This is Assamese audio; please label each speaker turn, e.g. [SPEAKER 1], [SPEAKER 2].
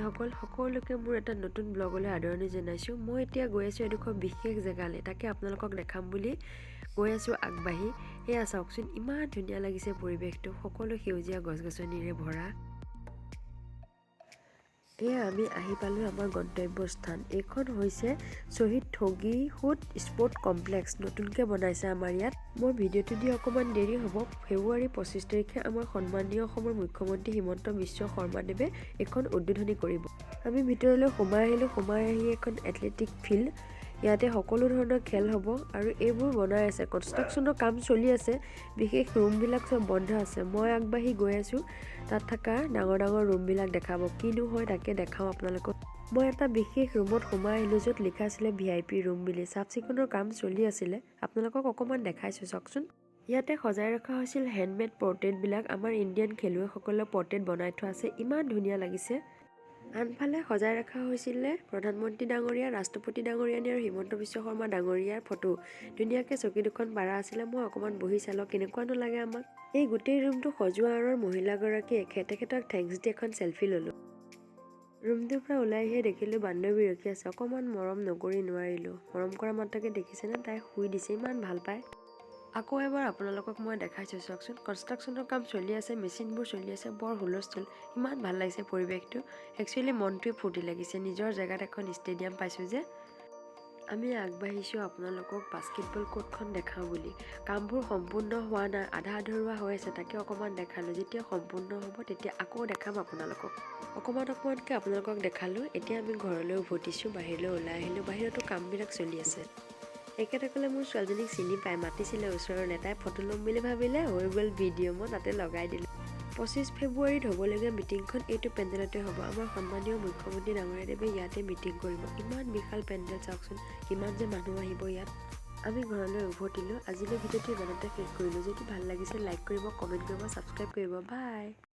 [SPEAKER 1] ভক্তসকল সকলোকে মোৰ এটা নতুন ব্লগলৈ আদৰণি জনাইছোঁ। মই এতিয়া গৈ আছোঁ এডোখৰ বিশেষ জেগালৈ, তাকে আপোনালোকক দেখাম বুলি গৈ আছোঁ আগবাঢ়ি। সেয়া চাওকচোন, ইমান ধুনীয়া লাগিছে পৰিৱেশটো, সকলো সেউজীয়া গছ গছনিৰে ভৰা। এয়া আমি আহি পালোঁ আমাৰ গন্তব্যস্থান। এইখন হৈছে শ্বহীদ ঠগীসোদ স্পৰ্ট কমপ্লেক্স, নতুনকৈ বনাইছে আমাৰ ইয়াত। মোৰ ভিডিঅ'টো দি অকণমান দেৰি হ'ব। ফেব্ৰুৱাৰী 25 তাৰিখে আমাৰ সন্মানীয় অসমৰ মুখ্যমন্ত্ৰী হিমন্ত বিশ্ব শৰ্মাদেৱে এইখন উদ্বোধনী কৰিব। আমি ভিতৰলৈ সোমাই আহিলোঁ। সোমাই আহি এখন এথলেটিক ফিল্ড, ইয়াতে সকলো ধৰণৰ খেল হ'ব আৰু এইবোৰ বনাই আছে, কনষ্ট্ৰাকশ্যনৰ কাম চলি আছে। বিশেষ ৰুমবিলাক চব বন্ধ আছে। মই আগবাঢ়ি গৈ আছোঁ, তাত থকা ডাঙৰ ডাঙৰ ৰুমবিলাক দেখাব, কিনো হয় তাকে দেখাওঁ আপোনালোকক। মই এটা বিশেষ ৰুমত সোমাই আহিলোঁ য'ত লিখা আছিলে VIP ৰুম বুলি। চাফ চিকুণৰ কাম চলি আছিলে, আপোনালোকক অকণমান দেখাইছোঁ চাওকচোন। ইয়াতে সজাই ৰখা হৈছিল হেণ্ডমেড পৰ্ট্ৰেইটবিলাক, আমাৰ ইণ্ডিয়ান খেলুৱৈসকলৰ পৰ্ট্ৰেইট বনাই থোৱা আছে, ইমান ধুনীয়া লাগিছে। আনফালে সজাই ৰখা হৈছিলে প্ৰধানমন্ত্ৰী ডাঙৰীয়া, ৰাষ্ট্ৰপতি ডাঙৰীয়ানী আৰু হিমন্ত বিশ্ব শৰ্মা ডাঙৰীয়াৰ ফটো। ধুনীয়াকৈ চকী দুখন পাৰা আছিলে, মই অকণমান বহি চালোঁ কেনেকুৱানো লাগে আমাক। এই গোটেই ৰুমটো সজোৱা আঁৰৰ মহিলাগৰাকীয়ে তেখেতক থেংকছ দি এখন চেলফি ল'লোঁ। ৰুমটোৰ পৰা ওলাই আহিয়ে দেখিলোঁ বান্ধৱী ৰখি আছে, অকণমান মৰম নকৰি নোৱাৰিলোঁ। মৰম কৰা মাত্ৰকে দেখিছেনে, তাই শুই দিছে, ইমান ভাল পায়। আকৌ এবাৰ আপোনালোকক মই দেখাইছোঁ চাওকচোন, কনষ্ট্ৰাকশ্যনৰ কাম চলি আছে, মেচিনবোৰ চলি আছে, বৰ হুলস্থুল, ইমান ভাল লাগিছে পৰিৱেশটো। একচুৱেলি মনটোৱে ফূৰ্তি লাগিছে, নিজৰ জেগাত এখন ষ্টেডিয়াম পাইছোঁ যে। আমি আগবাঢ়িছোঁ আপোনালোকক বাস্কেটবল কোৰ্টখন দেখাওঁ বুলি। কামবোৰ সম্পূৰ্ণ হোৱা নাই, আধা আধৰুৱা হৈ আছে, তাকে অকণমান দেখালোঁ। যেতিয়া সম্পূৰ্ণ হ'ব তেতিয়া আকৌ দেখাম আপোনালোকক। অকণমানকৈ আপোনালোকক দেখালোঁ। এতিয়া আমি ঘৰলৈ উভতিছোঁ, বাহিৰলৈ ওলাই আহিলোঁ। বাহিৰতো কামবিলাক চলি আছে। এখেতসকলে মোৰ ছোৱালীজনীক চিনি পায়, মাতিছিলে ওচৰলৈ, তাই ফটো ল'ম বুলি ভাবিলে, হৈ গ'ল ভিডিঅ', মই তাতে লগাই দিলোঁ। 25 ফেব্ৰুৱাৰীত হ'বলগীয়া মিটিংখন এইটো পেণ্ডেলতে হ'ব। আমাৰ সন্মানীয় মুখ্যমন্ত্ৰী ডাঙৰীয়াদেৱে ইয়াতে মিটিং কৰিব। ইমান বিশাল পেণ্ডেল চাওকচোন, কিমান যে মানুহ আহিব ইয়াত। আমি ঘৰলৈ উভতিলোঁ। আজিলৈ ভিডিঅ'টো ইমানতে শেষ কৰিলোঁ। যদি ভাল লাগিছে লাইক কৰিব, কমেণ্ট কৰিব, ছাবস্ক্ৰাইব কৰিব। বাই।